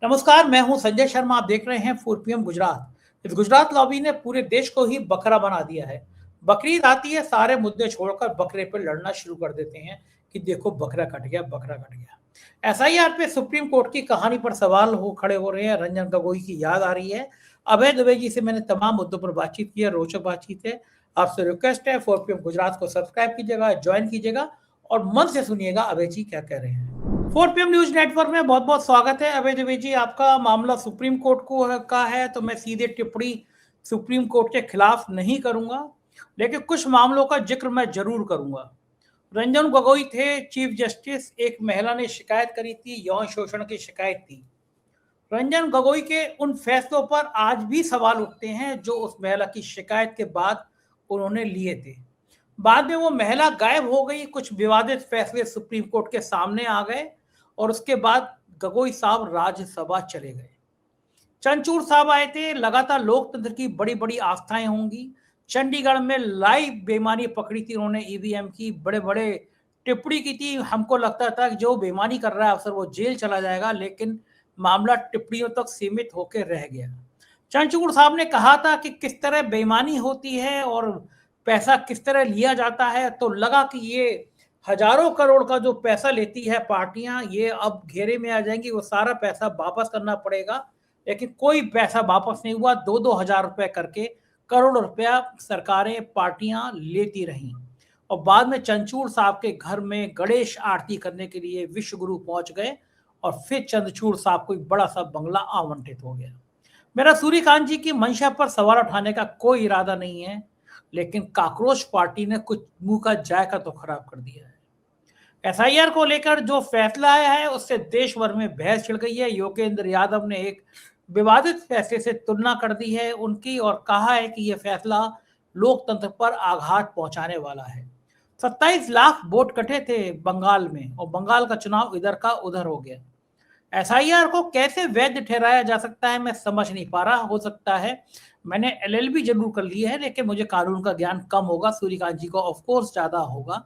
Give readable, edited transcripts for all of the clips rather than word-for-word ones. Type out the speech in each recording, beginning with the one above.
नमस्कार, मैं हूं संजय शर्मा। आप देख रहे हैं 4 PM गुजरात। इस गुजरात लॉबी ने पूरे देश को ही बकरा बना दिया है। बकरीद आती है, सारे मुद्दे छोड़कर बकरे पर लड़ना शुरू कर देते हैं कि देखो बकरा कट गया, बकरा कट गया। एसआईआर पे सुप्रीम कोर्ट की कहानी पर सवाल खड़े हो रहे हैं। रंजन गोगोई की याद आ रही है। अभय दुबे जी से मैंने तमाम मुद्दों पर बातचीत की है, रोचक बातचीत है। आपसे रिक्वेस्ट है 4 PM गुजरात को सब्सक्राइब कीजिएगा, ज्वाइन कीजिएगा और मन से सुनिएगा अभय जी क्या कह रहे हैं। 4 PM न्यूज नेटवर्क में बहुत बहुत स्वागत है। अभय द्विवेदी जी, आपका मामला सुप्रीम कोर्ट का है, तो मैं सीधे टिप्पणी सुप्रीम कोर्ट के खिलाफ नहीं करूंगा, लेकिन कुछ मामलों का जिक्र मैं जरूर करूंगा। रंजन गोगोई थे चीफ जस्टिस। एक महिला ने शिकायत करी थी, यौन शोषण की शिकायत थी। रंजन गोगोई के उन फैसलों पर आज भी सवाल उठते हैं जो उस महिला की शिकायत के बाद उन्होंने लिए थे। बाद में वो महिला गायब हो गई, कुछ विवादित फैसले सुप्रीम कोर्ट के सामने आ गए और उसके बाद गोगोई साहब राज्यसभा चले गए। चंद्रचूड़ साहब आए थे। लगातार लोकतंत्र की बड़ी बड़ी आस्थाएं होंगी। चंडीगढ़ में लाइव बेईमानी पकड़ी थी उन्होंने, ईवीएम की बड़े बड़े टिप्पणी की थी। हमको लगता था कि जो बेईमानी कर रहा है अफसर वो जेल चला जाएगा, लेकिन मामला टिप्पणियों तक सीमित होकर रह गया। चंद्रचूड़ साहब ने कहा था कि किस तरह बेईमानी होती है और पैसा किस तरह लिया जाता है, तो लगा कि ये हजारों करोड़ का जो पैसा लेती है पार्टियां, ये अब घेरे में आ जाएंगी, वो सारा पैसा वापस करना पड़ेगा। लेकिन कोई पैसा वापस नहीं हुआ। 2-2 हजार रुपए करके करोड़ रुपया सरकारें पार्टियां लेती रहीं। और बाद में चंद्रचूड़ साहब के घर में गणेश आरती करने के लिए विश्व गुरु पहुंच गए और फिर चंद्रचूड़ साहब को एक बड़ा सा बंगला आवंटित हो गया। मेरा सूर्यकांत जी की मंशा पर सवाल उठाने का कोई इरादा नहीं है, लेकिन काकरोच पार्टी ने कुछ मुंह का जायका तो खराब कर दिया है। एसआईआर को लेकर जो फैसला आया है उससे देश भर में बहस छिड़ गई है। योगेंद्र यादव ने एक विवादित फैसले से तुलना कर दी है उनकी और कहा है कि यह फैसला लोकतंत्र पर आघात पहुंचाने वाला है। 27 लाख वोट कटे थे बंगाल में और बंगाल का चुनाव इधर का उधर हो गया। एसआईआर को कैसे वैध ठहराया जा सकता है मैं समझ नहीं पा रहा। हो सकता है, मैंने एलएलबी जरूर कर ली है, लेकिन मुझे कानून का ज्ञान कम होगा, सूर्यकांत जी को ऑफ कोर्स ज्यादा होगा।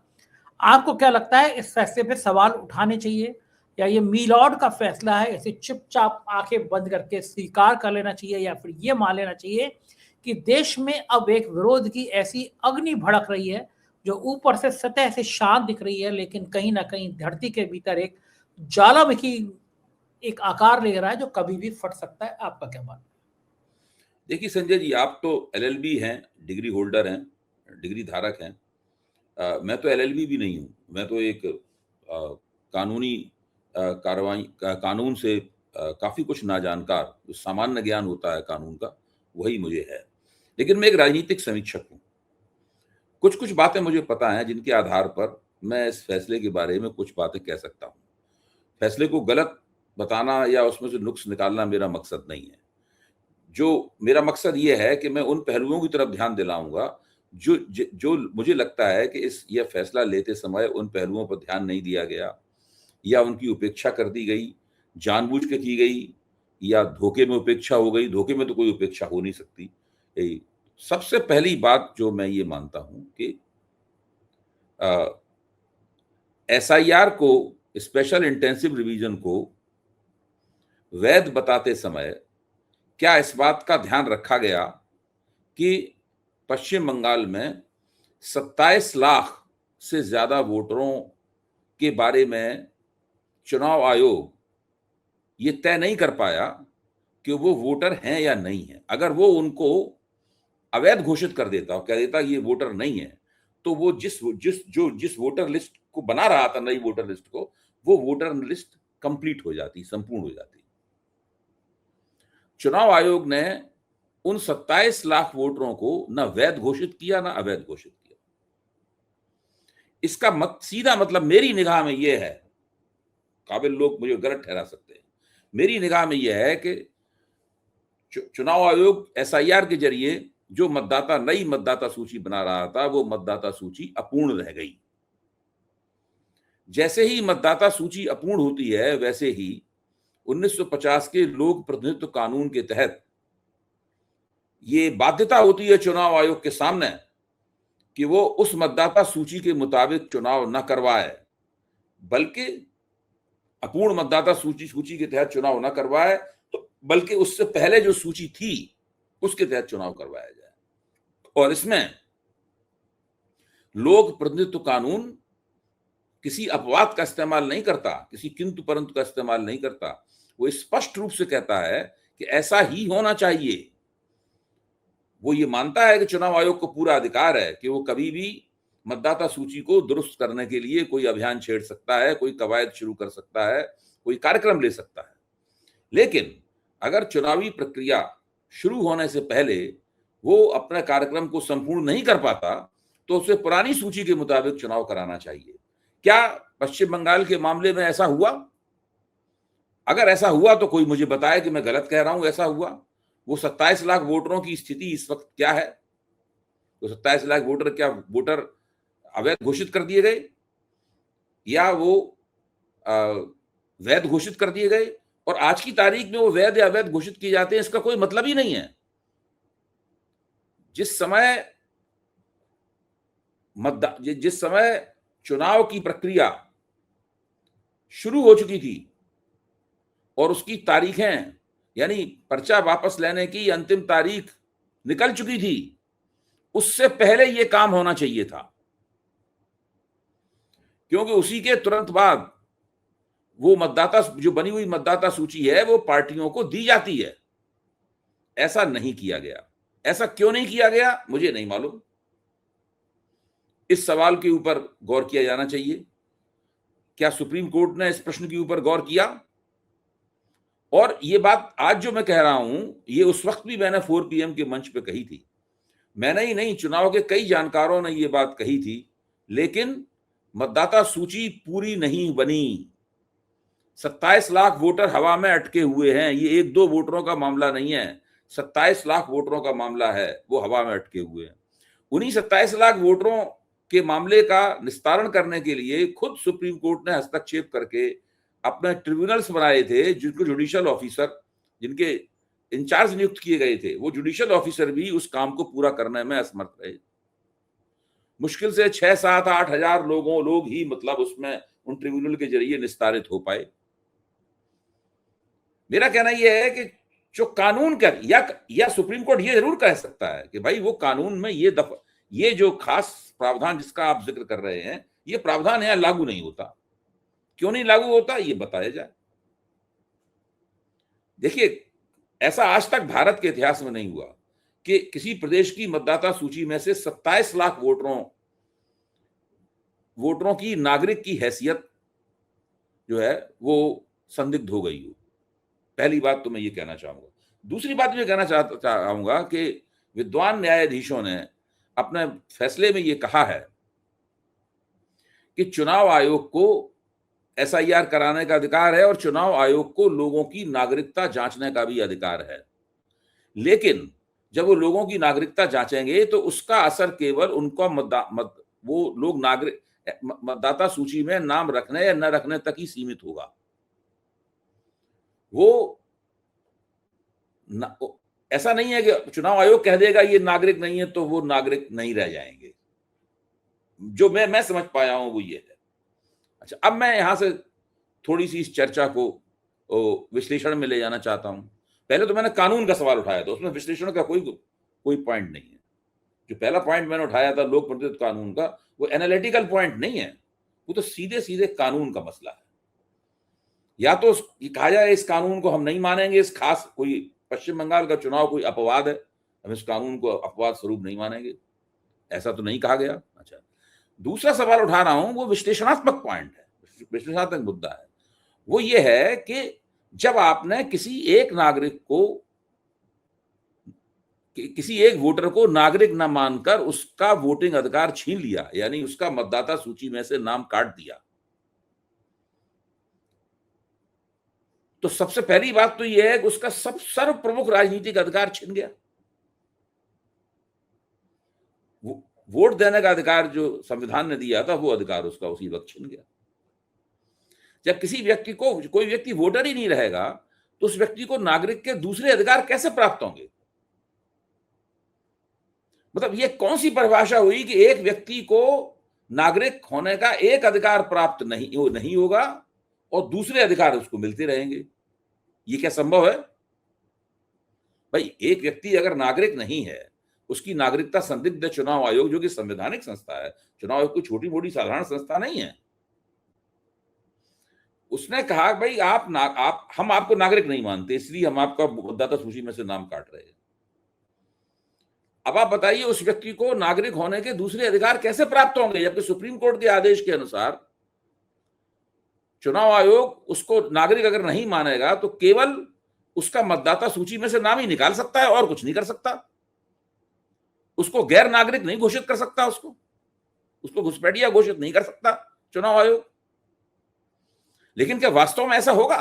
आपको क्या लगता है, इस फैसले पे सवाल उठाने चाहिए या ये मीलॉर्ड का फैसला है, इसे चुपचाप आंखें बंद करके स्वीकार कर लेना चाहिए, या फिर ये मान लेना चाहिए कि देश में अब एक विरोध की ऐसी अग्नि भड़क रही है जो ऊपर से सतह से शांत दिख रही है, लेकिन कहीं ना कहीं धरती के भीतर एक ज्वालामुखी एक आकार ले रहा है जो कभी भी फट सकता है। आपका क्या मानना है? देखिए संजय जी, आप तो एलएलबी हैं, डिग्री होल्डर हैं, डिग्री धारक हैं। मैं तो एलएलबी भी नहीं हूँ। मैं तो एक कानूनी कार्रवाई कानून से काफ़ी कुछ नाजानकार, जो सामान्य ज्ञान होता है कानून का, वही मुझे है। लेकिन मैं एक राजनीतिक समीक्षक हूँ। कुछ बातें मुझे पता हैं जिनके आधार पर मैं इस फैसले के बारे में कुछ बातें कह सकता हूँ। फैसले को गलत बताना या उसमें से नुक्स निकालना मेरा मकसद नहीं है। जो मेरा मकसद ये है कि मैं उन पहलुओं की तरफ ध्यान दिलाऊंगा जो मुझे लगता है कि यह फैसला लेते समय उन पहलुओं पर ध्यान नहीं दिया गया या उनकी उपेक्षा कर दी गई, जानबूझ के की गई या धोखे में उपेक्षा हो गई। धोखे में तो कोई उपेक्षा हो नहीं सकती। सबसे पहली बात जो मैं ये मानता हूं कि एसआईआर को, स्पेशल इंटेंसिव रिवीजन को वैध बताते समय क्या इस बात का ध्यान रखा गया कि पश्चिम बंगाल में 27 लाख से ज्यादा वोटरों के बारे में चुनाव आयोग ये तय नहीं कर पाया कि वो वोटर हैं या नहीं है। अगर वो उनको अवैध घोषित कर देता और कह देता ये वोटर नहीं है, तो वो जिस वोटर लिस्ट को बना रहा था, नई वोटर लिस्ट को, वो वोटर लिस्ट कंप्लीट हो जाती, संपूर्ण हो जाती। चुनाव आयोग ने उन 27 लाख वोटरों को न वैध घोषित किया न अवैध घोषित किया। इसका सीधा मतलब मेरी निगाह में यह है, काबिल लोग मुझे गलत ठहरा सकते हैं, मेरी निगाह में यह है कि चुनाव आयोग एसआईआर के जरिए जो नई मतदाता सूची बना रहा था, वो मतदाता सूची अपूर्ण रह गई। जैसे ही मतदाता सूची अपूर्ण होती है, वैसे ही 1950 के लोक प्रतिनिधित्व कानून के तहत ये बाध्यता होती है चुनाव आयोग के सामने कि वो उस मतदाता सूची के मुताबिक चुनाव न करवाए, बल्कि अपूर्ण मतदाता सूची के तहत चुनाव न करवाए, तो बल्कि उससे पहले जो सूची थी उसके तहत चुनाव करवाया जाए। और इसमें लोक प्रतिनिधित्व कानून किसी अपवाद का इस्तेमाल नहीं करता, किसी किंतु परंतु का इस्तेमाल नहीं करता। वो स्पष्ट रूप से कहता है कि ऐसा ही होना चाहिए। वो ये मानता है कि चुनाव आयोग को पूरा अधिकार है कि वो कभी भी मतदाता सूची को दुरुस्त करने के लिए कोई अभियान छेड़ सकता है, कोई कवायद शुरू कर सकता है, कोई कार्यक्रम ले सकता है। लेकिन अगर चुनावी प्रक्रिया शुरू होने से पहले वो अपने कार्यक्रम को संपूर्ण नहीं कर पाता, तो उसे पुरानी सूची के मुताबिक चुनाव कराना चाहिए। क्या पश्चिम बंगाल के मामले में ऐसा हुआ? अगर ऐसा हुआ तो कोई मुझे बताए कि मैं गलत कह रहा हूं। ऐसा हुआ? वो 27 लाख वोटरों की स्थिति इस वक्त क्या है? वो 27 लाख वोटर क्या वोटर अवैध घोषित कर दिए गए, या वो वैध घोषित कर दिए गए? और आज की तारीख में वो वैध या अवैध घोषित किए जाते हैं, इसका कोई मतलब ही नहीं है। जिस समय चुनाव की प्रक्रिया शुरू हो चुकी थी और उसकी तारीखें, यानी पर्चा वापस लेने की अंतिम तारीख निकल चुकी थी, उससे पहले यह काम होना चाहिए था, क्योंकि उसी के तुरंत बाद वो मतदाता जो बनी हुई मतदाता सूची है वो पार्टियों को दी जाती है। ऐसा नहीं किया गया। ऐसा क्यों नहीं किया गया मुझे नहीं मालूम। इस सवाल के ऊपर गौर किया जाना चाहिए। क्या सुप्रीम कोर्ट ने इस प्रश्न के ऊपर गौर किया? और ये बात आज जो मैं कह रहा हूं, ये उस वक्त भी मैंने 4 PM के मंच पे कही थी। मैंने ही नहीं, चुनाव के कई जानकारों ने ये बात कही थी। लेकिन मतदाता सूची पूरी नहीं बनी। 27 लाख वोटर हवा में अटके हुए हैं। ये 1-2 वोटरों का मामला नहीं है, 27 लाख वोटरों का मामला है, वो हवा में अटके हुए हैं। उन्हीं 27 लाख वोटरों के मामले का निस्तारण करने के लिए खुद सुप्रीम कोर्ट ने हस्तक्षेप करके अपने ट्रिब्यूनल्स बनाए थे, जिनको जुडिशियल ऑफिसर, जिनके इंचार्ज नियुक्त किए गए थे, वो जुडिशियल ऑफिसर भी उस काम को पूरा करने में असमर्थ रहे। मुश्किल से 6, 7, 8 हजार लोग ही मतलब उसमें उन ट्रिब्यूनल के जरिए निस्तारित हो पाए। मेरा कहना यह है कि जो कानून का या सुप्रीम कोर्ट ये जरूर कह सकता है कि भाई वो कानून में ये जो खास प्रावधान जिसका आप जिक्र कर रहे हैं, ये प्रावधान यहां लागू नहीं होता। क्यों नहीं लागू होता ये बताया जाए। देखिए, ऐसा आज तक भारत के इतिहास में नहीं हुआ कि किसी प्रदेश की मतदाता सूची में से 27 लाख वोटरों की नागरिक की हैसियत जो है वो संदिग्ध हो गई हो। पहली बात तो मैं ये कहना चाहूंगा। दूसरी बात मैं कहना चाहूंगा कि विद्वान न्यायाधीशों ने अपने फैसले में ये कहा है कि चुनाव आयोग को SIR कराने का अधिकार है और चुनाव आयोग को लोगों की नागरिकता जांचने का भी अधिकार है। लेकिन जब वो लोगों की नागरिकता जांचेंगे तो उसका असर केवल उनका वो लोग मतदाता सूची में नाम रखने या न रखने तक ही सीमित होगा। ऐसा नहीं है कि चुनाव आयोग कह देगा ये नागरिक नहीं है तो वो नागरिक नहीं रह जाएंगे। जो मैं समझ पाया हूं वो ये है। अच्छा, अब मैं यहां से थोड़ी सी इस चर्चा को विश्लेषण में ले जाना चाहता हूं। पहले तो मैंने कानून का सवाल उठाया था, उसमें विश्लेषण का कोई पॉइंट नहीं है। जो पहला पॉइंट मैंने उठाया था लोक प्रतिनिधित्व कानून का, वो एनालिटिकल पॉइंट नहीं है, वो तो सीधे सीधे कानून का मसला है। या तो कहा जाए इस कानून को हम नहीं मानेंगे, इस खास कोई पश्चिम बंगाल का चुनाव कोई अपवाद है, हम इस कानून को अपवाद स्वरूप नहीं मानेंगे, ऐसा तो नहीं कहा गया। अच्छा, दूसरा सवाल उठा रहा हूं वो विश्लेषणात्मक पॉइंट है, विश्लेषणात्मक मुद्दा है। वो ये है कि जब आपने किसी एक नागरिक को, किसी एक वोटर को नागरिक न मानकर उसका वोटिंग अधिकार छीन लिया, यानी उसका मतदाता सूची में से नाम काट दिया, तो सबसे पहली बात तो यह है कि उसका सर्व प्रमुख राजनीतिक अधिकार छिन गया। वोट देने का अधिकार जो संविधान ने दिया था वो अधिकार उसका उसी वक्त छिन गया। जब किसी व्यक्ति को, कोई व्यक्ति वोटर ही नहीं रहेगा तो उस व्यक्ति को नागरिक के दूसरे अधिकार कैसे प्राप्त होंगे? मतलब ये कौन सी परिभाषा हुई कि एक व्यक्ति को नागरिक होने का एक अधिकार प्राप्त नहीं होगा और दूसरे अधिकार उसको मिलते रहेंगे। ये क्या संभव है? भाई, एक व्यक्ति अगर नागरिक नहीं है, उसकी नागरिकता संदिग्ध है, चुनाव आयोग जो कि संवैधानिक संस्था है, चुनाव आयोग कोई छोटी मोटी साधारण संस्था नहीं है, उसने कहा भाई हम आपको नागरिक नहीं मानते, इसलिए हम आपका मतदाता सूची में से नाम काट रहे हैं। अब आप बताइए, उस व्यक्ति को नागरिक होने के दूसरे अधिकार कैसे प्राप्त होंगे, जबकि सुप्रीम कोर्ट के आदेश के अनुसार चुनाव आयोग उसको नागरिक अगर नहीं मानेगा तो केवल उसका मतदाता सूची में से नाम ही निकाल सकता है और कुछ नहीं कर सकता। उसको गैर नागरिक नहीं घोषित कर सकता, उसको घुसपैठिया घोषित नहीं कर सकता चुनाव आयोग। लेकिन क्या वास्तव में ऐसा होगा?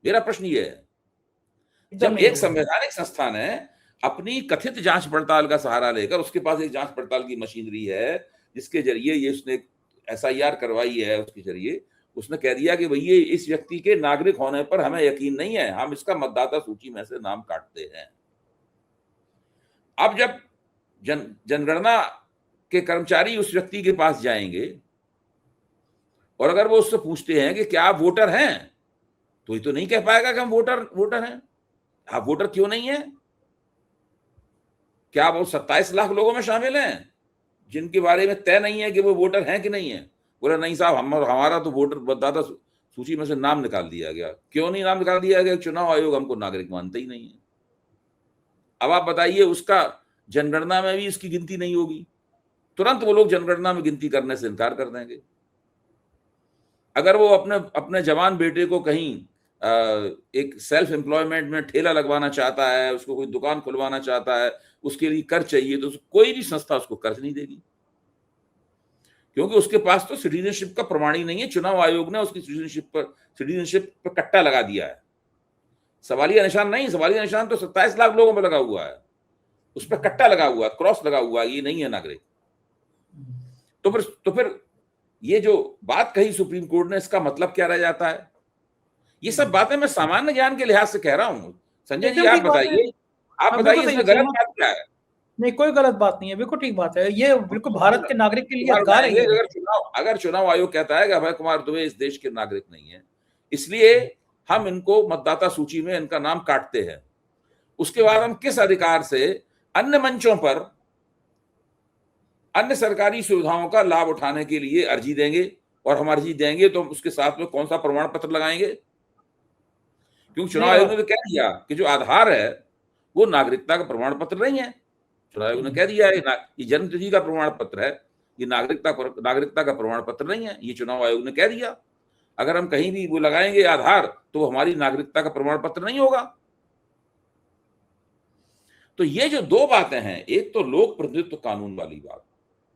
मेरा प्रश्न यह है। जब एक संवैधानिक संस्थान है, अपनी कथित जांच पड़ताल का सहारा लेकर, उसके पास एक जांच पड़ताल की मशीनरी है जिसके जरिए ये उसने एसआईआर करवाई है, उसके जरिए उसने कह दिया कि भई ये इस व्यक्ति के नागरिक होने पर हमें यकीन नहीं है, हम इसका मतदाता सूची में से नाम काटते हैं। अब जब जनगणना के कर्मचारी उस व्यक्ति के पास जाएंगे और अगर वो उससे पूछते हैं कि क्या आप वोटर हैं, तो ये तो नहीं कह पाएगा कि हम वोटर हैं। आप वोटर क्यों नहीं है? क्या आप 27 लाख लोगों में शामिल हैं जिनके बारे में तय नहीं है कि वो वोटर हैं कि नहीं है? बोला नहीं साहब, हमारा तो वोटर मतदाता सूची में से नाम निकाल दिया गया। क्यों नहीं नाम निकाल दिया गया? चुनाव आयोग हमको नागरिक मानता ही नहीं है। अब आप बताइए, उसका जनगणना में भी इसकी गिनती नहीं होगी, तुरंत वो लोग जनगणना में गिनती करने से इनकार कर देंगे। अगर वो अपने जवान बेटे को कहीं एक सेल्फ एम्प्लॉयमेंट में ठेला लगवाना चाहता है, उसको कोई दुकान खुलवाना चाहता है, उसके लिए कर्ज चाहिए, तो कोई भी संस्था उसको कर्ज नहीं देगी, क्योंकि उसके पास तो सिटीजनशिप का प्रमाण ही नहीं है। चुनाव आयोग ने उसकी सिटीजनशिप पर कट्टा लगा दिया है। सवालिया निशान नहीं, सवालिया निशान तो 27 लाख लोगों में लगा हुआ है, उस पर कट्टा लगा हुआ है, क्रॉस लगा हुआ है, ये नहीं है नागरिक। तो फिर ये जो बात कही सुप्रीम कोर्ट ने, इसका मतलब क्या रह जाता है? ये सब बातें मैं सामान्य ज्ञान के लिहाज से कह रहा हूं। संजय जी, आप बताइए इसमें गलत बात क्या है? नहीं, कोई गलत बात नहीं है, बिल्कुल ठीक बात है। ये बिल्कुल भारत के नागरिक के लिए अधिकार है। अगर चुनाव आयोग कहता है कि अभय कुमार दुबे इस देश के नागरिक नहीं है, इसलिए हम इनको मतदाता सूची में इनका नाम काटते हैं, उसके बाद हम किस अधिकार से अन्य मंचों पर अन्य सरकारी सुविधाओं का लाभ उठाने के लिए अर्जी देंगे? और हम अर्जी देंगे तो उसके साथ में कौन सा प्रमाण पत्र लगाएंगे? क्योंकि चुनाव आयोग ने तो कह दिया कि जो आधार है वो नागरिकता का प्रमाण पत्र नहीं है। चुनाव आयोग ने कह दिया है ये जन्मतिथि का प्रमाण पत्र है, ये नागरिकता का प्रमाण पत्र नहीं है, ये चुनाव आयोग ने कह दिया। अगर हम कहीं भी वो लगाएंगे आधार, तो हमारी नागरिकता का प्रमाण पत्र नहीं होगा। तो ये जो दो बातें हैं, एक तो लोक प्रतिनिधित्व कानून वाली बात,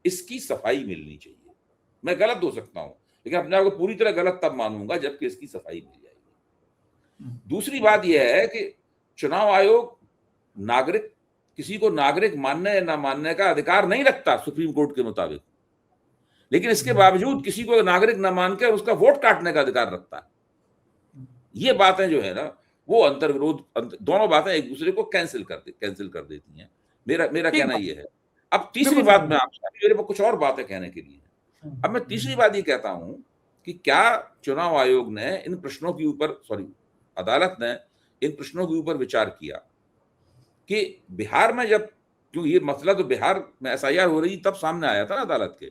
इसकी सफाई मिलनी चाहिए। मैं गलत हो सकता हूं, लेकिन अपने आप को पूरी तरह गलत तब मानूंगा जबकि इसकी सफाई मिल जाएगी। दूसरी बात यह है कि चुनाव आयोग किसी को नागरिक मानने या ना मानने का अधिकार नहीं रखता सुप्रीम कोर्ट के मुताबिक, लेकिन इसके बावजूद किसी को नागरिक न मानकर उसका वोट काटने का अधिकार रखता है। ये बातें जो है ना, वो अंतर्विरोध, दोनों बातें एक दूसरे को कैंसिल कर देती हैं। मेरा कहना यह है। अब तीसरी बात, मैं आपसे, मेरे को कुछ और बातें कहने के लिए, अब मैं तीसरी बात ये कहता हूं कि क्या चुनाव आयोग ने इन प्रश्नों के ऊपर, अदालत ने इन प्रश्नों के ऊपर विचार किया कि बिहार में जब, क्योंकि ये मसला तो बिहार में एसआईआर हो रही तब सामने आया था ना अदालत के,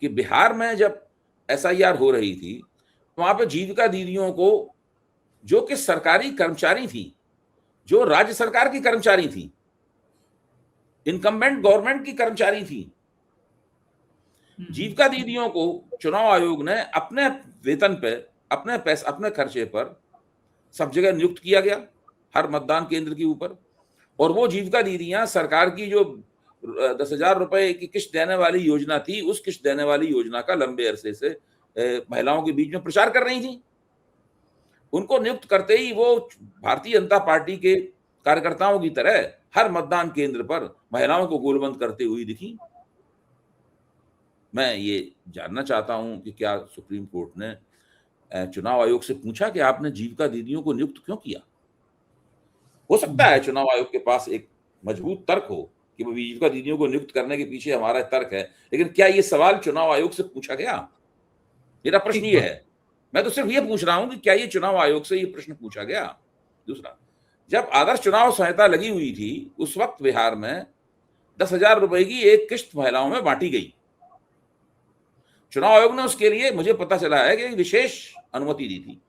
कि बिहार में जब एसआईआर हो रही थी वहां पे जीविका दीदियों को, जो कि सरकारी कर्मचारी थी, जो राज्य सरकार की कर्मचारी थी, इनकम्बेंट गवर्नमेंट की कर्मचारी थी, जीविका दीदियों को चुनाव आयोग ने अपने वेतन पे, अपने खर्चे पर सब जगह नियुक्त किया गया, हर मतदान केंद्र के ऊपर। और वो जीविका दीदियां सरकार की जो 10,000 रुपए की किस्त देने वाली योजना थी, उस किस्त देने वाली योजना का लंबे अरसे से महिलाओं के बीच में प्रचार कर रही थी। उनको नियुक्त करते ही वो भारतीय जनता पार्टी के कार्यकर्ताओं की तरह हर मतदान केंद्र पर महिलाओं को गोलबंद करते हुए दिखी। मैं ये जानना चाहता हूं कि क्या सुप्रीम कोर्ट ने चुनाव आयोग से पूछा कि आपने जीविका दीदियों को नियुक्त क्यों किया? हो सकता है चुनाव आयोग के पास एक मजबूत तर्क हो कि वो जीविका दीदियों को नियुक्त करने के पीछे हमारा तर्क है, लेकिन क्या ये सवाल चुनाव आयोग से पूछा गया? मेरा प्रश्न ठीक ये बात। है। मैं तो सिर्फ ये पूछ रहा हूं कि क्या ये चुनाव आयोग से ये प्रश्न पूछा गया? दूसरा, जब आदर्श चुनाव संहिता लगी हुई थी उस वक्त बिहार में 10,000 रुपए की एक किश्त महिलाओं में बांटी गई। चुनाव आयोग ने उसके लिए, मुझे पता चला है कि विशेष अनुमति दी थी।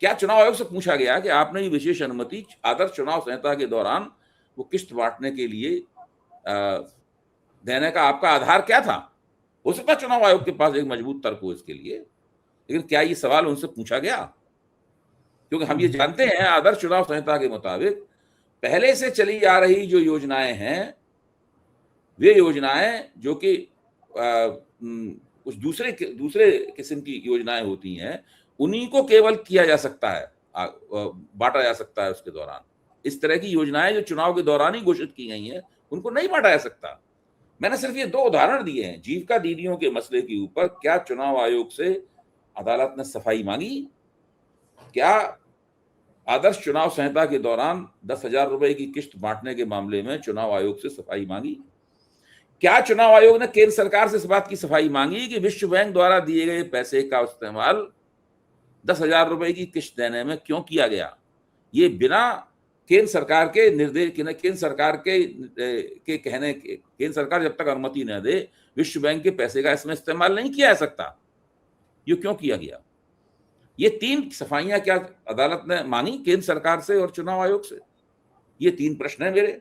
क्या चुनाव आयोग से पूछा गया कि आपने ये विशेष अनुमति आदर्श चुनाव संहिता के दौरान वो किश्त बांटने के लिए देने का आपका आधार क्या था? हो सकता है चुनाव आयोग के पास एक मजबूत तर्क हो इसके लिए, लेकिन क्या ये सवाल उनसे पूछा गया? क्योंकि हम ये जानते हैं आदर्श चुनाव संहिता के मुताबिक पहले से चली आ रही जो योजनाएं हैं, वे योजनाएं जो कि कुछ दूसरे किस्म की योजनाएं होती हैं, उन्हीं को केवल किया जा सकता है, बांटा जा सकता है उसके दौरान। इस तरह की योजनाएं जो चुनाव के दौरान ही घोषित की गई हैं, उनको नहीं बांटा जा सकता। मैंने सिर्फ ये 2 उदाहरण दिए हैं। जीविका दीदियों के मसले के ऊपर क्या चुनाव आयोग से अदालत ने सफाई मांगी? क्या आदर्श चुनाव संहिता के दौरान 10,000 रुपए की किश्त बांटने के मामले में चुनाव आयोग से सफाई मांगी? क्या चुनाव आयोग ने केंद्र सरकार से इस बात की सफाई मांगी कि विश्व बैंक द्वारा दिए गए पैसे का इस्तेमाल 10,000 रुपए की किश्त देने में क्यों किया गया? ये बिना केंद्र सरकार के निर्देश, केंद्र सरकार के कहने के, केंद्र सरकार जब तक अनुमति न दे विश्व बैंक के पैसे का इसमें इस्तेमाल नहीं किया जा सकता। ये क्यों किया गया? ये 3 सफाइयां क्या अदालत ने मांगी केंद्र सरकार से और चुनाव आयोग से? ये 3 प्रश्न है मेरे।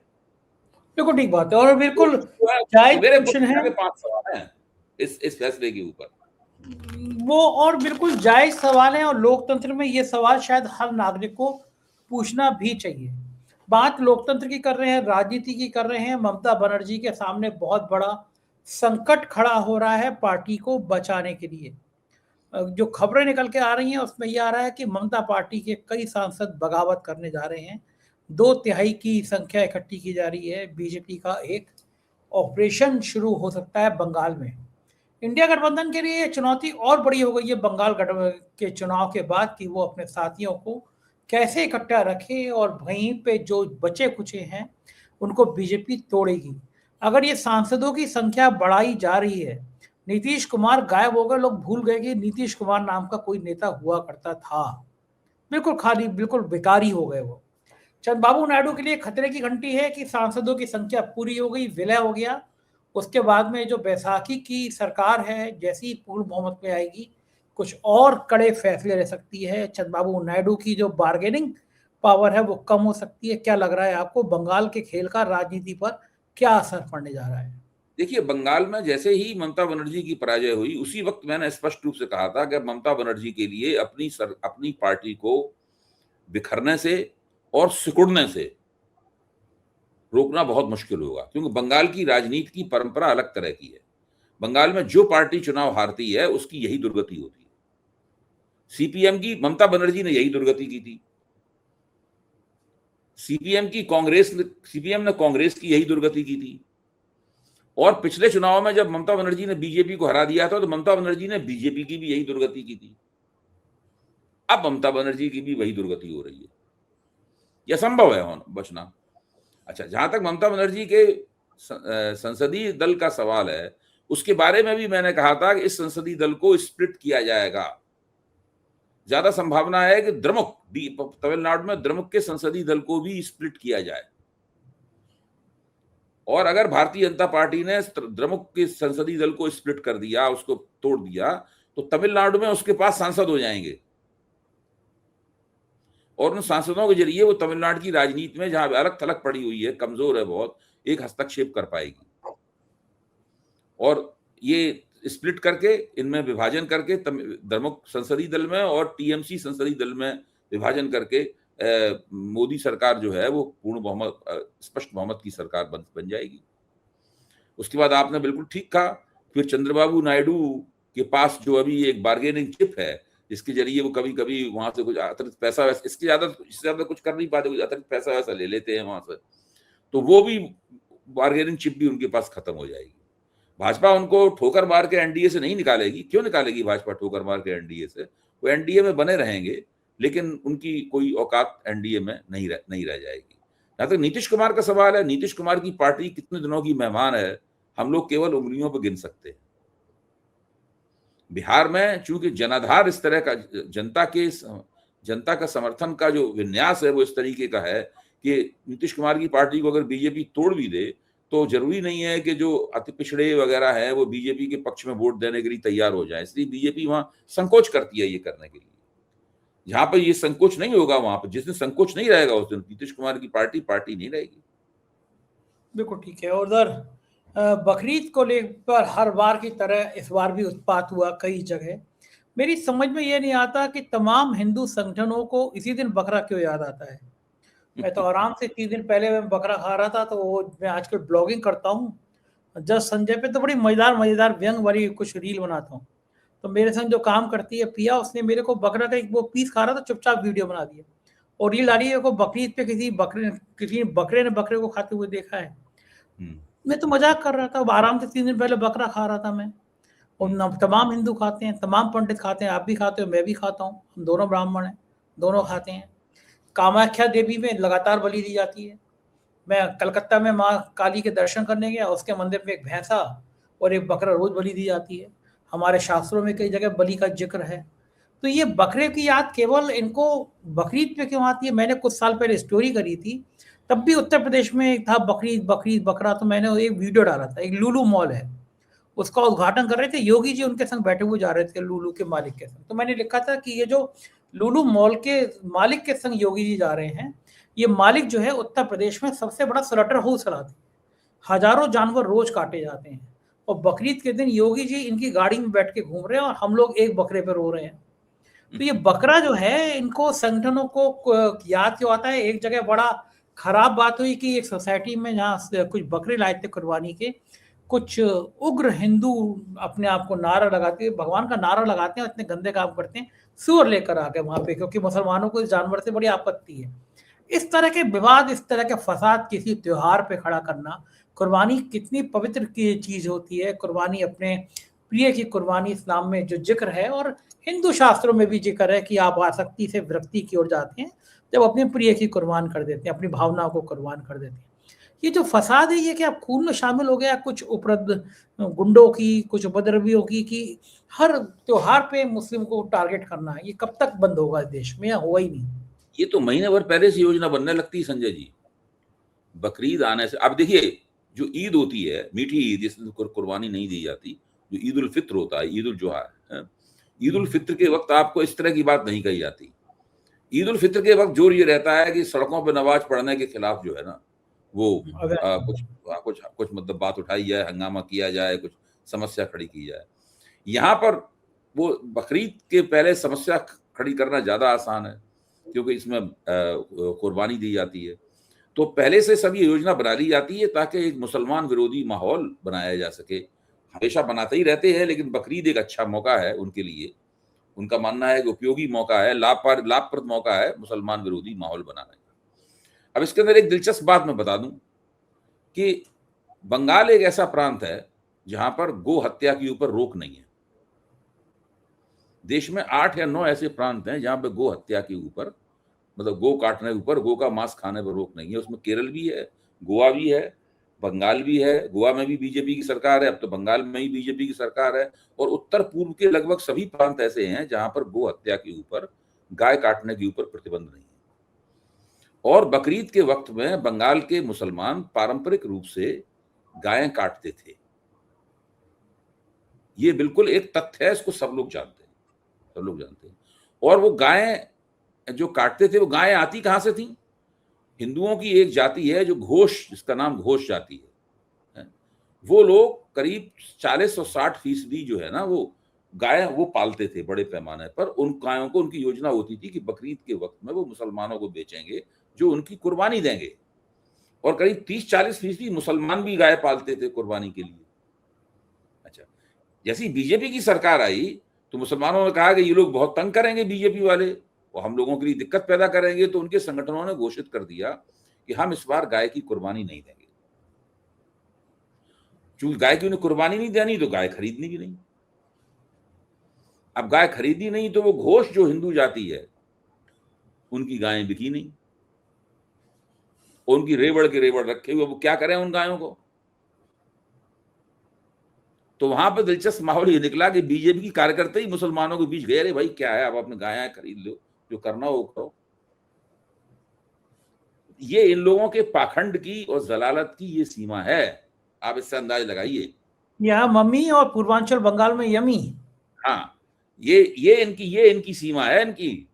बिल्कुल ठीक बात है और बिल्कुल मेरे क्वेश्चन है। 5 सवाल हैं इस फैसले के ऊपर। वो और बिल्कुल जायज सवाल है और लोकतंत्र में ये सवाल शायद हर नागरिक को पूछना भी चाहिए। बात लोकतंत्र की कर रहे हैं, राजनीति की कर रहे हैं। ममता बनर्जी के सामने बहुत बड़ा संकट खड़ा हो रहा है पार्टी को बचाने के लिए। जो खबरें निकल के आ रही हैं उसमें यह आ रहा है कि ममता पार्टी के कई सांसद बगावत करने जा रहे हैं। 2/3 की संख्या इकट्ठी की जा रही है। बीजेपी का एक ऑपरेशन शुरू हो सकता है बंगाल में। इंडिया गठबंधन के लिए ये चुनौती और बड़ी हो गई है बंगाल के चुनाव के बाद कि वो अपने साथियों को कैसे इकट्ठा रखे और वहीं पे जो बचे कुचे हैं उनको बीजेपी तोड़ेगी। अगर ये सांसदों की संख्या बढ़ाई जा रही है, नीतीश कुमार गायब हो गए, लोग भूल गए कि नीतीश कुमार नाम का कोई नेता हुआ करता था। बिल्कुल खाली, बिल्कुल बेकार ही हो गए वो। चंद्रबाबू नायडू के लिए खतरे की घंटी है कि सांसदों की संख्या पूरी हो गई, विलय हो गया। उसके बाद में जो बैसाखी की सरकार है, जैसी ही पूर्ण बहुमत में आएगी, कुछ और कड़े फैसले ले सकती है। चंद्रबाबू नायडू की जो बार्गेनिंग पावर है वो कम हो सकती है। क्या लग रहा है आपको बंगाल के खेल का राजनीति पर क्या असर पड़ने जा रहा है? देखिए, बंगाल में जैसे ही ममता बनर्जी की पराजय हुई उसी वक्त मैंने स्पष्ट रूप से कहा था कि ममता बनर्जी के लिए अपनी पार्टी को बिखरने से और सिकुड़ने से रोकना बहुत मुश्किल होगा, क्योंकि बंगाल की राजनीति की परंपरा अलग तरह की है। बंगाल में जो पार्टी चुनाव हारती है उसकी यही दुर्गति होती है। सीपीएम की, ममता बनर्जी ने यही दुर्गति की थी। सीपीएम ने कांग्रेस की यही दुर्गति की थी। और पिछले चुनाव में जब ममता बनर्जी ने बीजेपी को हरा दिया था तो ममता बनर्जी ने बीजेपी की भी यही दुर्गति की थी। अब ममता बनर्जी की भी वही दुर्गति हो रही है। यह संभव है बचना। अच्छा, जहां तक ममता बनर्जी के संसदीय दल का सवाल है, उसके बारे में भी मैंने कहा था कि इस संसदीय दल को स्प्लिट किया जाएगा। ज्यादा संभावना है कि तमिलनाडु में द्रमुक के संसदीय दल को भी स्प्लिट किया जाए। और अगर भारतीय जनता पार्टी ने द्रमुक के संसदीय दल को स्प्लिट कर दिया, उसको तोड़ दिया, तो तमिलनाडु में उसके पास सांसद हो जाएंगे और उन सांसदों के जरिए वो तमिलनाडु की राजनीति में, जहां अलग थलग पड़ी हुई है, कमजोर है बहुत, एक हस्तक्षेप कर पाएगी। और ये स्प्लिट करके, इनमें विभाजन करके, द्रमुक संसदीय दल में और टीएमसी संसदीय दल में विभाजन करके मोदी सरकार जो है वो पूर्ण बहुमत, स्पष्ट बहुमत की सरकार बन जाएगी। उसके बाद आपने बिल्कुल ठीक कहा, फिर चंद्रबाबू नायडू के पास जो अभी एक बार्गेनिंग चिप है, जिसके जरिए वो कभी कभी वहां से कुछ अतिरिक्त पैसा, इससे ज्यादा कुछ कर नहीं पाते, कुछ अतिरिक्त पैसा वैसा ले लेते हैं वहां से, तो वो भी बार्गेनिंग चिप भी उनके पास खत्म हो जाएगी। भाजपा उनको ठोकर मार के एनडीए से नहीं निकालेगी। क्यों निकालेगी भाजपा ठोकर मार के एनडीए से? वो एनडीए में बने रहेंगे, लेकिन उनकी कोई औकात एनडीए में नहीं रह जाएगी। जहां तक नीतीश कुमार का सवाल है, नीतीश कुमार की पार्टी कितने दिनों की मेहमान है, हम लोग केवल उंगलियों पर गिन सकते हैं। बिहार में चूंकि जनाधार इस तरह का, जनता का समर्थन का जो विन्यास है वो इस तरीके का है कि नीतीश कुमार की पार्टी को अगर बीजेपी तोड़ भी दे तो जरूरी नहीं है कि जो अति पिछड़े वगैरह है वो बीजेपी के पक्ष में वोट देने के लिए तैयार हो जाए। इसलिए बीजेपी वहां संकोच करती है ये करने के लिए। जहां पर ये संकोच नहीं होगा, वहां पर जिस दिन संकोच नहीं रहेगा उस दिन नीतीश कुमार की पार्टी नहीं रहेगी। बिल्कुल ठीक है। और उधर बकरीद को लेकर हर बार की तरह इस बार भी उत्पात हुआ कई जगह। मेरी समझ में ये नहीं आता कि तमाम हिंदू संगठनों को इसी दिन बकरा क्यों याद आता है। मैं तो आराम से 3 दिन पहले मैं बकरा खा रहा था, तो वो मैं आजकल ब्लॉगिंग करता हूँ। जस्ट संजय पे तो बड़ी मज़ेदार व्यंग वाली कुछ रील बनाता हूँ। तो मेरे संग जो काम करती है पिया, उसने मेरे को बकरा का एक वो पीस खा रहा था, चुपचाप वीडियो बना दिया और रील आ रही है को बकरीद पे किसी बकरे ने बकरे को खाते हुए देखा है। मैं तो मजाक कर रहा था, आराम से 3 दिन पहले बकरा खा रहा था मैं। और तमाम हिंदू खाते हैं, तमाम पंडित खाते हैं, आप भी खाते हो, मैं भी खाता हूँ, हम दोनों ब्राह्मण हैं, दोनों खाते हैं। कामाख्या देवी में लगातार बलि दी जाती है। मैं कलकत्ता में माँ काली के दर्शन करने गया, उसके मंदिर में एक भैंसा और एक बकरा रोज बलि दी जाती है। हमारे शास्त्रों में कई जगह बलि का जिक्र है। तो ये बकरे की याद केवल इनको बकरीद पे क्यों आती है? मैंने कुछ साल पहले स्टोरी करी थी, तब भी उत्तर प्रदेश में एक था बकरीद बकरीद बकरा, तो मैंने एक वीडियो डाला था। एक लुलु मॉल है, उसका उद्घाटन कर रहे थे योगी जी, उनके संग बैठे हुए जा रहे थे लुलु के मालिक के संग। तो मैंने लिखा था कि ये जो लुलु मॉल के मालिक के संग योगी जी जा रहे हैं, ये मालिक जो है उत्तर प्रदेश में सबसे बड़ा स्लॉटर हाउस चलाते हैं, हजारों जानवर रोज काटे जाते हैं, और बकरीद के दिन योगी जी इनकी गाड़ी में बैठ के घूम रहे हैं और हम लोग एक बकरे पे रो रहे हैं। तो ये बकरा जो है, इनको संगठनों को याद क्यों आता है? एक जगह बड़ा खराब बात हुई कि एक सोसाइटी में जहाँ कुछ बकरे लाए थे कुर्बानी के, कुछ उग्र हिंदू अपने आप को नारा लगाते, भगवान का नारा लगाते हैं, इतने गंदे काम करते हैं, सूअर लेकर आ गए वहां पे, क्योंकि मुसलमानों को इस जानवर से बड़ी आपत्ति है। इस तरह के विवाद, इस तरह के फसाद किसी त्योहार पे खड़ा करना, कुर्बानी कितनी पवित्र की चीज होती है। कुर्बानी अपने प्रिय की कुर्बानी इस्लाम में जो जिक्र है, और हिंदू शास्त्रों में भी जिक्र है कि आप आसक्ति से विरक्ति की ओर जाते हैं जब अपने प्रिय की कुर्बान कर देते हैं, अपनी भावनाओं को कुर्बान कर देते हैं। ये जो फसाद है, ये क्या खून में शामिल हो गया कुछ उपद्रव गुंडों की, कुछ उपद्रवियों की, कि हर त्योहार पे मुस्लिम को टारगेट करना है? ये कब तक बंद होगा इस देश में, या हुआ ही नहीं? ये तो महीने भर पहले से योजना बनने लगती है संजय जी। बकरीद आने से, अब देखिए जो ईद होती है, मीठी ईद जिसमें कुर्बानी नहीं दी जाती, जो ईद उल फित्र होता है, ईद उल जुहा है, ईद उल फित्र के वक्त आपको इस तरह की बात नहीं कही जाती। ईद उल फित्र के वक्त जोर ये रहता है कि सड़कों पर नमाज पढ़ने के खिलाफ जो है ना, वो कुछ मतलब बात उठाई जाए, हंगामा किया जाए, कुछ समस्या खड़ी की जाए। यहाँ पर वो बकरीद के पहले समस्या खड़ी करना ज्यादा आसान है, क्योंकि इसमें कुर्बानी दी जाती है। तो पहले से सब ये योजना बना ली जाती है ताकि एक मुसलमान विरोधी माहौल बनाया जा सके। हमेशा बनाते ही रहते हैं, लेकिन बकरीद एक अच्छा मौका है उनके लिए। उनका मानना है कि उपयोगी मौका है, लाभप्रद मौका है मुसलमान विरोधी माहौल बनाने का। अब इसके अंदर एक दिलचस्प बात मैं बता दूं कि बंगाल एक ऐसा प्रांत है जहां पर गो हत्या के ऊपर रोक नहीं है। देश में 8 या 9 ऐसे प्रांत हैं जहां पर गो हत्या के ऊपर, मतलब गो काटने के ऊपर, गो का मांस खाने पर रोक नहीं है। उसमें केरल भी है, गोवा भी है, बंगाल भी है। गोवा में भी बीजेपी की सरकार है, अब तो बंगाल में ही बीजेपी की सरकार है। और उत्तर पूर्व के लगभग सभी प्रांत ऐसे हैं जहां पर गो हत्या के ऊपर, गाय काटने के ऊपर प्रतिबंध नहीं है। और बकरीद के वक्त में बंगाल के मुसलमान पारंपरिक रूप से गायें काटते थे। ये बिल्कुल एक तथ्य है, इसको सब लोग जानते हैं, सब लोग जानते हैं। और वो गायें जो काटते थे, वो गायें आती कहां से थी? हिंदुओं की एक जाति है जो घोष, जिसका नाम घोष जाति है। वो लोग करीब 40 और 60% जो है ना, वो गाय वो पालते थे बड़े पैमाने पर। उन गायों को, उनकी योजना होती थी कि बकरीद के वक्त में वो मुसलमानों को बेचेंगे जो उनकी कुर्बानी देंगे। और करीब 30-40% मुसलमान भी गाय पालते थे कुर्बानी के लिए। अच्छा, जैसी बीजेपी की सरकार आई तो मुसलमानों ने कहा कि ये लोग बहुत तंग करेंगे बीजेपी वाले, और हम लोगों के लिए दिक्कत पैदा करेंगे। तो उनके संगठनों ने घोषित कर दिया कि हम इस बार गाय की कुर्बानी नहीं देंगे। चूंकि गाय की उन्हें कुर्बानी नहीं देनी, तो गाय खरीदनी भी नहीं। अब गाय खरीदी नहीं तो वो घोष जो हिंदू जाति है, उनकी गायें बिकी नहीं। उनकी रेवड़ के रेवड़ रखे हुए, वो क्या करें उन गायों को? तो वहां पर दिलचस्प माहौल ये निकला कि बीजेपी की कार्यकर्ता ही मुसलमानों के बीच गए, अरे भाई क्या है, अब आपने गाया है खरीद लो, जो करना हो करो। ये इन लोगों के पाखंड की और जलालत की ये सीमा है, आप इससे अंदाज लगाइए। यहाँ मम्मी और पूर्वांचल बंगाल में यमी। हाँ, ये इनकी सीमा है इनकी।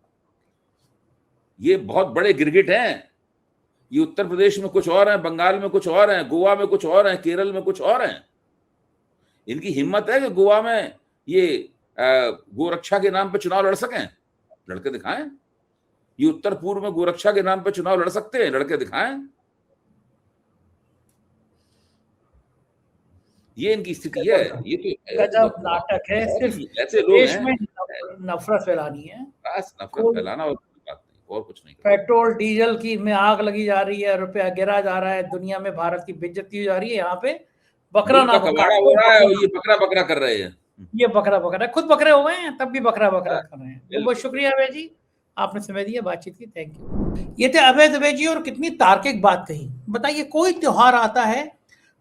ये बहुत बड़े गिरगिट हैं। ये उत्तर प्रदेश में कुछ और है, बंगाल में कुछ और है, गोवा में कुछ और है, केरल में कुछ और है। इनकी हिम्मत है कि गोवा में ये गोरक्षा के नाम पे चुनाव लड़ सकें, लड़के दिखाएं। ये उत्तर पूर्व में गोरक्षा के नाम पे चुनाव लड़ सकते हैं, लड़के दिखाएं। ये इनकी स्थिति है। ये तो गजब नाटक है, सिर्फ ऐसे लोग देश हैं, में नफरत फैलानी है, बस नफरत फैलाना और बात नहीं, और कुछ नहीं। पेट्रोल डीजल की में आग लगी जा रही है, रुपया गिरा जा रहा है, दुनिया में भारत की बेइज्जती हो जा रही है। यहाँ पे बकरा ना कबाड़ा हो रहा है और ये बकरा बकरा कर रहे हैं। ये बकरा बकरा खुद बकरे हो गए हैं, तब भी बकरा बकरा कर रहे हैं। बहुत बहुत शुक्रिया अभय जी, आपने समय दिया, बातचीत की, थैंक यू। ये थे अभय दुबे जी, और कितनी तार्किक बात कही। बताइए, कोई त्योहार आता है,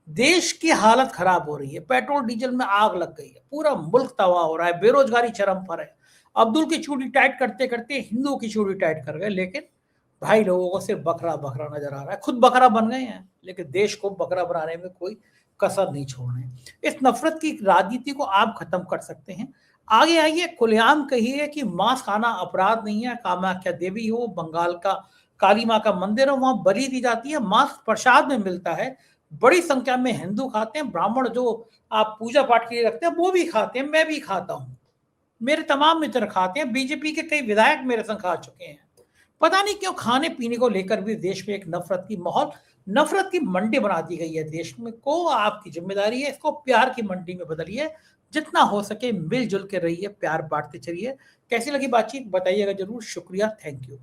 देश की हालत खराब हो रही है, पेट्रोल डीजल में आग लग गई है, पूरा मुल्क तबाह हो रहा है, बेरोजगारी चरम पर है। अब्दुल की चूड़ी टाइट करते करते हिंदू की चूड़ी टाइट कर गए, लेकिन भाई लोगों को सिर्फ बकरा बकरा नजर आ रहा है। खुद बकरा बन गए हैं, लेकिन देश को बकरा बनाने में कोई कसर नहीं छोड़ रहे हैं। इस नफरत की राजनीति को आप खत्म कर सकते हैं। आगे आइए, खुलेआम कहिए कि मांस खाना अपराध नहीं है। कामाख्या देवी हो, बंगाल का काली माँ का मंदिर हो, वहां बलि दी जाती है, मांस प्रसाद में मिलता है, बड़ी संख्या में हिंदू खाते हैं, ब्राह्मण जो आप पूजा पाठ के लिए रखते हैं वो भी खाते हैं, मैं भी खाता हूं, मेरे तमाम मित्र खाते हैं, बीजेपी के कई विधायक मेरे संग खा चुके हैं। पता नहीं क्यों खाने पीने को लेकर भी देश में एक नफरत की माहौल, नफरत की मंडी बना दी गई है देश में को। आपकी जिम्मेदारी है, इसको प्यार की मंडी में बदलिए, जितना हो सके मिलजुल के रहिए, प्यार बांटते चलिए। कैसी लगी बातचीत बताइएगा जरूर। शुक्रिया, थैंक यू।